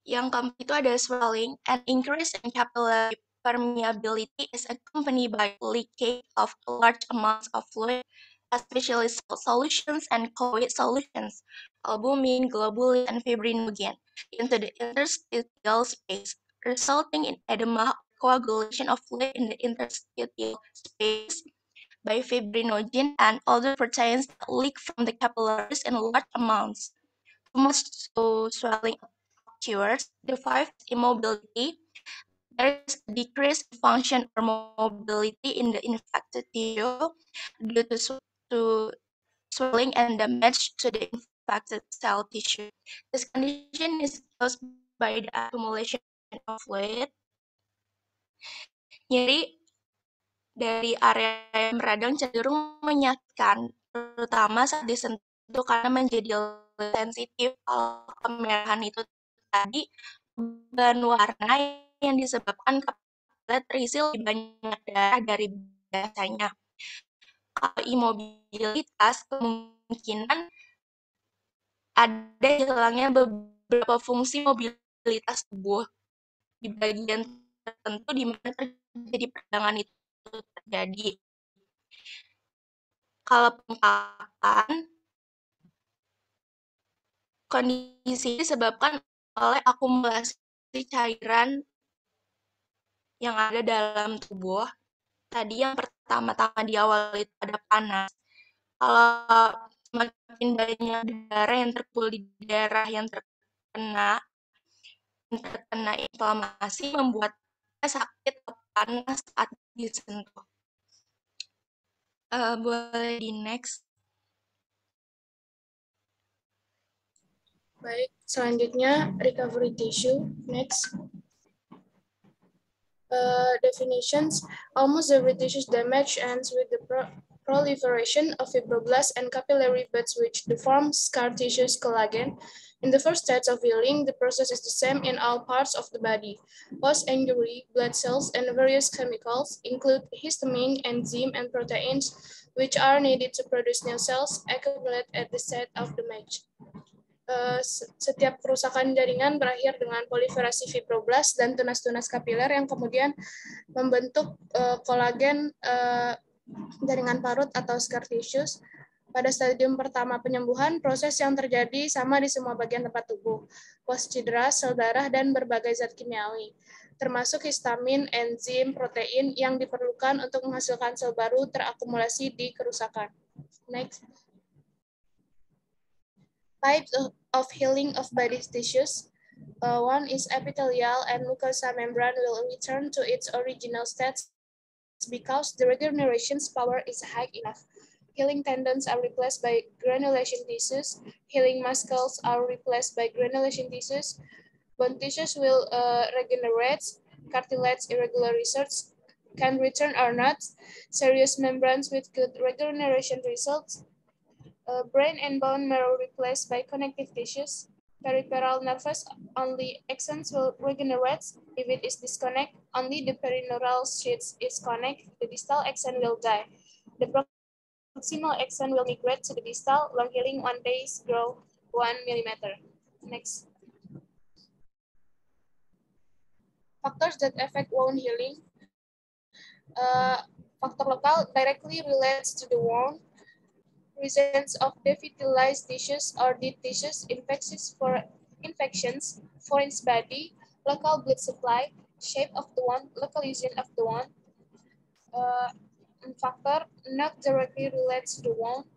Yang keempat itu ada swelling, and increase in capillary permeability is accompanied by leakage of large amounts of fluid, especially salt solutions and colloid solutions, albumin, globulin, and fibrinogen, into the interstitial space, resulting in edema or coagulation of fluid in the interstitial space by fibrinogen and other proteins that leak from the capillaries in large amounts. Too much swelling occurs. The fifth is immobility. There is a decrease in function or mobility in the infected tissue due to swelling and damage to the infected cell tissue. This condition is caused by the accumulation of fluid. Nyeri dari area yang meradang cenderung menyakitkan, terutama saat disentuh karena menjadi sensitif. Kalau kemerahan itu tadi perubahan warna yang disebabkan kapiler terisi lebih banyak darah dari biasanya. Kalau imobilitas, kemungkinan ada hilangnya beberapa fungsi mobilitas tubuh di bagian tertentu di mana terjadi peradangan itu terjadi. Kalau pembengkakan, kondisi disebabkan oleh akumulasi cairan yang ada dalam tubuh. Tadi yang pertama-tama di awal itu ada panas. Kalau semakin banyak darah yang terkumpul di daerah yang terkena inflamasi, membuat sakit atau panas saat disentuh. Boleh di next. Baik, selanjutnya recovery tissue. Next. Definitions. Almost every tissue damage ends with the proliferation of fibroblasts and capillary buds which deform scar tissues collagen. In the first stage of healing, the process is the same in all parts of the body. Post-injury, blood cells and various chemicals include histamine, enzyme, and proteins, which are needed to produce new cells, accumulate at the site of damage. Setiap kerusakan jaringan berakhir dengan proliferasi fibroblast dan tunas-tunas kapiler yang kemudian membentuk kolagen jaringan parut atau scar tissues. Pada stadium pertama penyembuhan, proses yang terjadi sama di semua bagian tempat tubuh, pos cedera, sel darah, dan berbagai zat kimiawi, termasuk histamin, enzim, protein yang diperlukan untuk menghasilkan sel baru terakumulasi di kerusakan. Next. Types of healing of body tissues. One is epithelial and mucosa membrane will return to its original state because the regeneration power is high enough. Healing tendons are replaced by granulation tissues. Healing muscles are replaced by granulation tissues. Bone tissues will regenerate. Cartilage irregular results can return or not. Serous membranes with good regeneration results. Brain and bone marrow replaced by connective tissues. Peripheral nervous, only axons will regenerate. If it is disconnect, only the perineural sheath is connect. The distal axon will die. The proximal axon will migrate to the distal. Long healing 1 days grow 1 millimeter. Next. Factors that affect wound healing. Factor local directly relates to the wound. Presence of devitalized tissues or dead tissues, infections, foreign body, local blood supply, shape of the wound, localization of the wound. Factor not directly relates to the wound.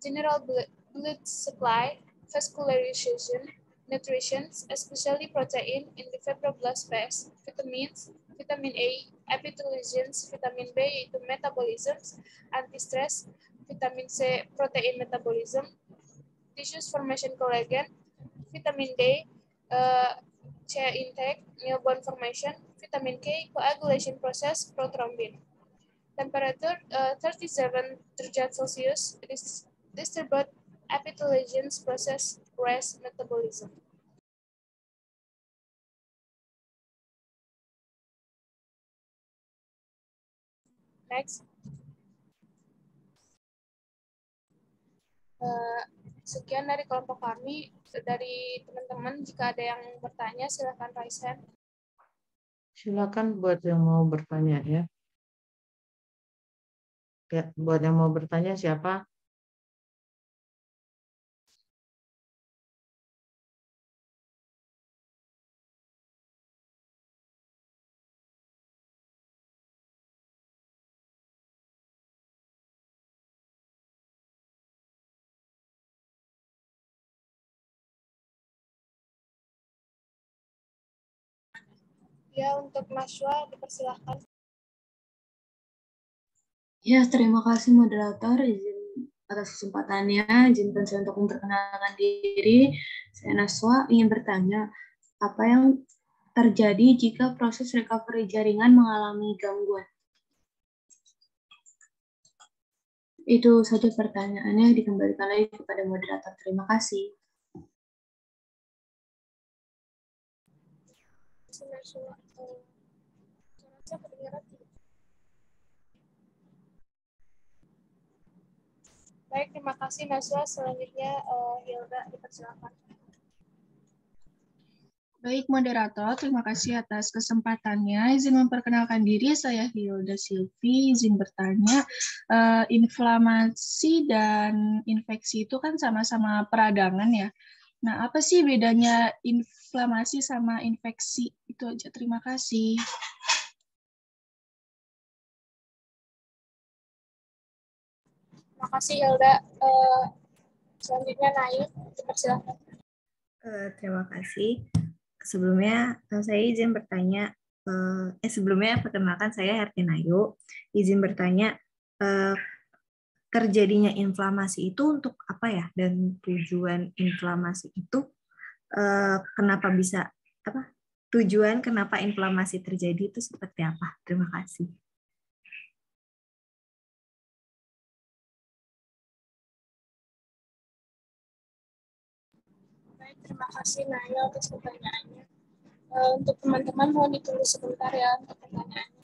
General blood supply, vascularization, nutrients, especially protein in the fibroblast phase, vitamins, vitamin A, epitheligens, vitamin B yaitu metabolism, anti-stress, vitamin C, protein metabolism, tissues formation collagen, vitamin D, C intake, newborn formation, vitamin K, coagulation process, prothrombin. Temperature 37 derajat Celsius, distribute epitheligens process, rest metabolism. Next. Sekian dari kelompok kami. Dari teman-teman, jika ada yang bertanya, silakan raise hand. Silakan buat yang mau bertanya ya. Ya, buat yang mau bertanya siapa? Ya, untuk Nashwa, dipersilahkan. Ya, terima kasih moderator. Izin atas kesempatannya. Izinkan saya untuk memperkenalkan diri. Saya Naswa ingin bertanya, apa yang terjadi jika proses recovery jaringan mengalami gangguan? Itu saja pertanyaannya, dikembalikan lagi kepada moderator. Terima kasih. Baik, terima kasih Naswa. Selanjutnya Hilda, dipersilakan. Baik, moderator, terima kasih atas kesempatannya. Izin memperkenalkan diri, saya Hilda Silvi. Izin bertanya, inflamasi dan infeksi itu kan sama-sama peradangan ya. Nah, apa sih bedanya inflamasi sama infeksi? Itu aja, terima kasih. Terima kasih Hilda. Selanjutnya Nayu, dipersilakan. Terima kasih. Sebelumnya saya izin bertanya, sebelumnya perkenalkan saya Herti Nayu, izin bertanya, terjadinya inflamasi itu untuk apa ya? Dan tujuan inflamasi itu kenapa bisa, tujuan kenapa inflamasi terjadi itu seperti apa? Terima kasih. Terima kasih Naya atas pertanyaannya. Untuk teman-teman mohon ditunggu sebentar ya untuk pertanyaannya.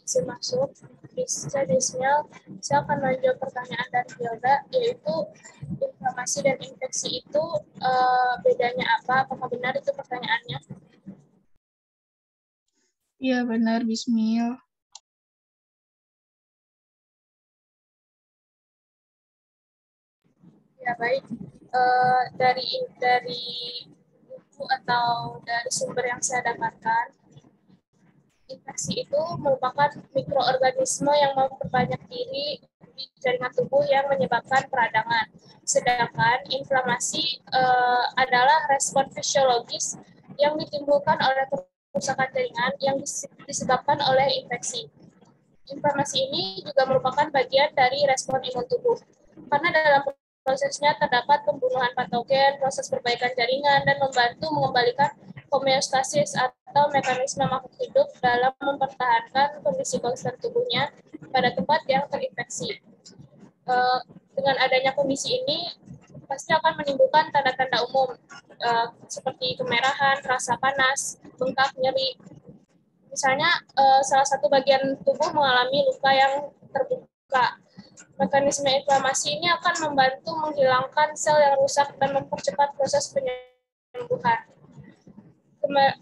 Izin masuk, Ismail, saya akan menjawab pertanyaan dari Hilda, yaitu inflamasi dan infeksi itu bedanya apa? Apakah benar itu pertanyaannya? Iya, benar, Bismil. Ya, baik. Dari buku atau dari sumber yang saya dapatkan, infeksi itu merupakan mikroorganisme yang memperbanyak diri di jaringan tubuh yang menyebabkan peradangan. Sedangkan inflamasi adalah respon fisiologis yang ditimbulkan oleh kerusakan jaringan yang disebabkan oleh infeksi. Inflamasi ini juga merupakan bagian dari respon imun tubuh. Karena dalam prosesnya terdapat pembunuhan patogen, proses perbaikan jaringan, dan membantu mengembalikan homeostasis atau mekanisme makhluk hidup dalam mempertahankan kondisi konstan tubuhnya pada tempat yang terinfeksi. Dengan adanya kondisi ini, pasti akan menimbulkan tanda-tanda umum seperti kemerahan, rasa panas, bengkak, nyeri. Misalnya, salah satu bagian tubuh mengalami luka yang terbuka. Mekanisme inflamasi ini akan membantu menghilangkan sel yang rusak dan mempercepat proses penyembuhan.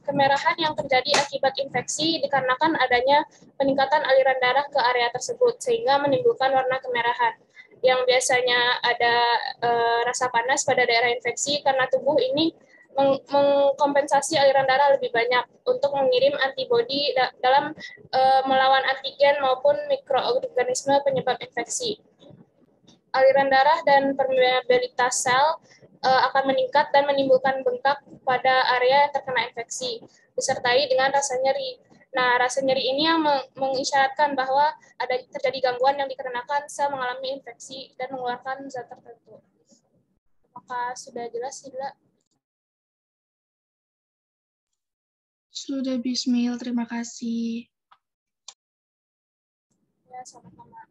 kemerahan yang terjadi akibat infeksi dikarenakan adanya peningkatan aliran darah ke area tersebut, sehingga menimbulkan warna kemerahan. Yang biasanya ada rasa panas pada daerah infeksi karena tubuh ini mengkompensasi aliran darah lebih banyak untuk mengirim antibodi dalam melawan antigen maupun mikroorganisme penyebab infeksi. Aliran darah dan permeabilitas sel akan meningkat dan menimbulkan bengkak pada area yang terkena infeksi, disertai dengan rasa nyeri. Nah, rasa nyeri ini yang mengisyaratkan bahwa ada terjadi gangguan yang dikarenakan sel mengalami infeksi dan mengeluarkan zat tertentu. Apakah sudah jelas, Hidla? Sudah, Bismil. Terima kasih. Ya, sama-sama.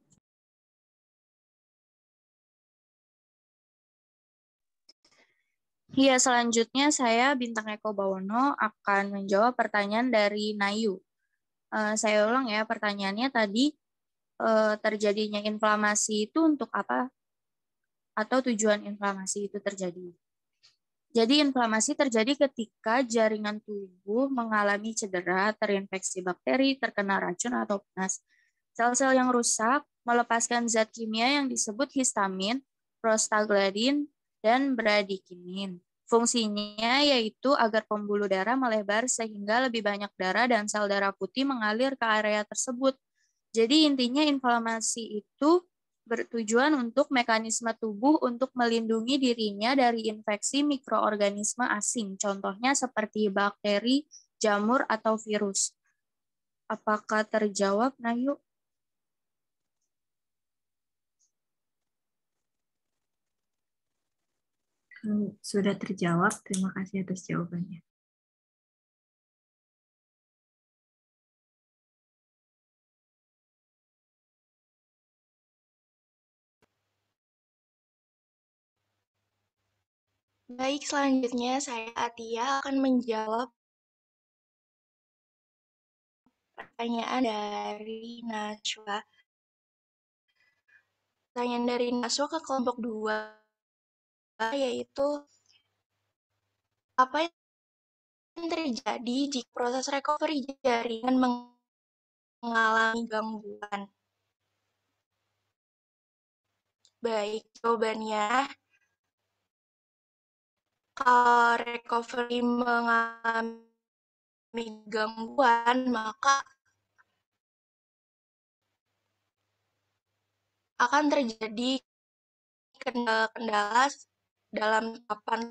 Iya, selanjutnya saya Bintang Eko Bawono akan menjawab pertanyaan dari Nayu. Saya ulang ya, pertanyaannya tadi, terjadinya inflamasi itu untuk apa? Atau tujuan inflamasi itu terjadi? Jadi inflamasi terjadi ketika jaringan tubuh mengalami cedera, terinfeksi bakteri, terkena racun atau panas. Sel-sel yang rusak melepaskan zat kimia yang disebut histamin, prostaglandin, dan bradikinin. Fungsinya yaitu agar pembuluh darah melebar sehingga lebih banyak darah dan sel darah putih mengalir ke area tersebut. Jadi intinya inflamasi itu bertujuan untuk mekanisme tubuh untuk melindungi dirinya dari infeksi mikroorganisme asing, contohnya seperti bakteri, jamur, atau virus. Apakah terjawab, Nayu? Sudah terjawab, terima kasih atas jawabannya. Baik, selanjutnya saya Atia akan menjawab pertanyaan dari Najwa. Pertanyaan dari Najwa ke kelompok 2 yaitu apa yang terjadi jika proses recovery jaringan mengalami gangguan? Baik, jawabannya, kalau recovery mengalami gangguan, maka akan terjadi kendala-kendala dalam tahapan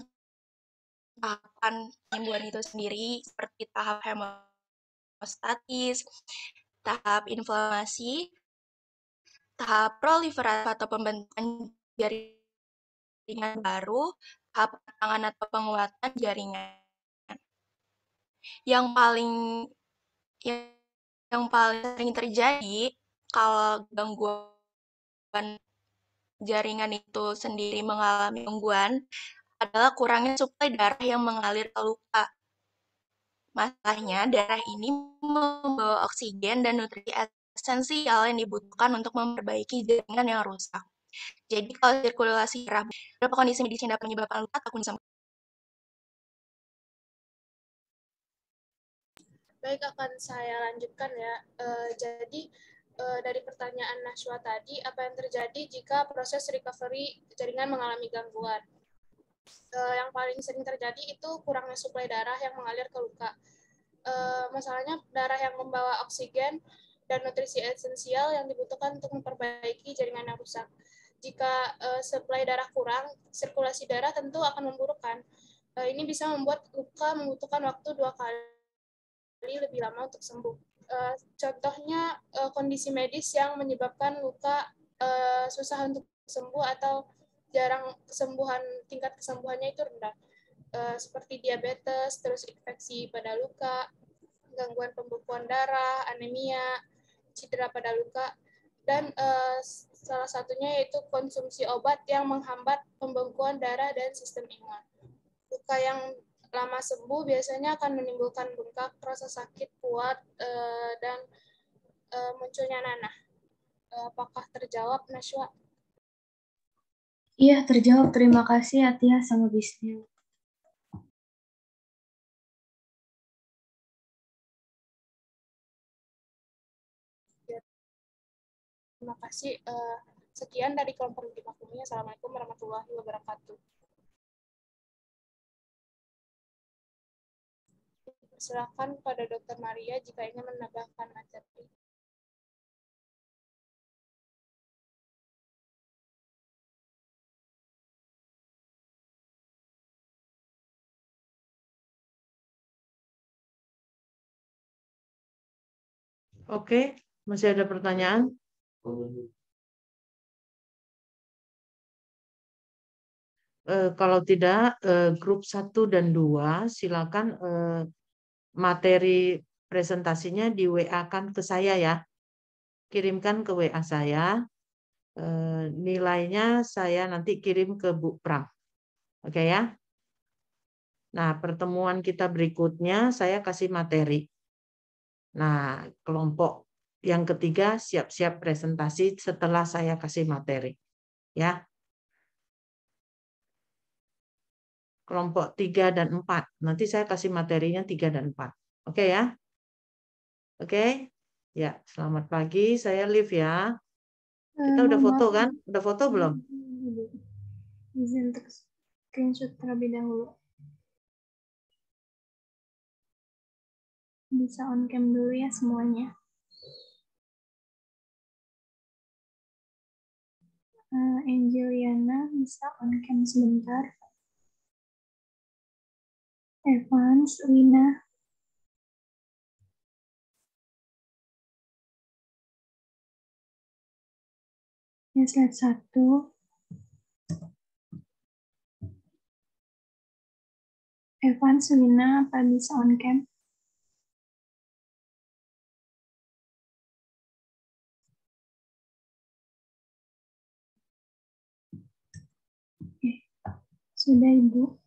penyembuhan itu sendiri, seperti tahap hemostatis, tahap inflamasi, tahap proliferasi atau pembentukan jaringan baru, tahap penanganan atau penguatan jaringan. Yang paling sering terjadi kalau gangguan jaringan itu sendiri mengalami gangguan adalah kurangnya suplai darah yang mengalir ke luka. Masalahnya, darah ini membawa oksigen dan nutrisi esensial yang dibutuhkan untuk memperbaiki jaringan yang rusak. Jadi, kalau sirkulasi darah, beberapa kondisi medis yang dapat menyebabkan luka atau kuning. Baik, akan saya lanjutkan ya. Jadi, dari pertanyaan Najwa tadi, apa yang terjadi jika proses recovery jaringan mengalami gangguan? Yang paling sering terjadi itu kurangnya suplai darah yang mengalir ke luka. Masalahnya darah yang membawa oksigen dan nutrisi esensial yang dibutuhkan untuk memperbaiki jaringan yang rusak. Jika suplai darah kurang, sirkulasi darah tentu akan memburukkan. Ini bisa membuat luka membutuhkan waktu 2 kali lebih lama untuk sembuh. Contohnya kondisi medis yang menyebabkan luka susah untuk sembuh atau tingkat kesembuhannya itu rendah. Seperti diabetes, terus infeksi pada luka, gangguan pembekuan darah, anemia, cedera pada luka, dan salah satunya yaitu konsumsi obat yang menghambat pembekuan darah dan sistem imun. Luka yang lama sembuh biasanya akan menimbulkan bengkak, rasa sakit kuat, dan munculnya nanah. Apakah terjawab, Najwa? Iya, terjawab. Terima kasih Atia sama Bismil. Terima kasih. Sekian dari kelompok 5 Assalamualaikum warahmatullahi wabarakatuh. Silakan pada Dr. Maria jika ingin menambahkan materi. Oke, masih ada pertanyaan? Kalau tidak, grup 1 dan 2 silakan materi presentasinya di WA-kan ke saya ya. Kirimkan ke WA saya. Nilainya saya nanti kirim ke Bu Pram. Oke ya. Nah, pertemuan kita berikutnya saya kasih materi. Nah, kelompok yang ketiga siap-siap presentasi setelah saya kasih materi. Ya. Kelompok 3 dan 4. Nanti saya kasih materinya 3 dan 4. Oke ya? Oke? Ya, selamat pagi. Saya live ya. Kita udah foto kan? Udah foto belum? Izin untuk screenshot terlebih dahulu. Bisa on cam dulu ya semuanya. Angeliana bisa on cam sebentar. Evans, Lina. Ya, slide 1. Evans, Lina, apa bisa on cam? Oke. Sudah, Ibu.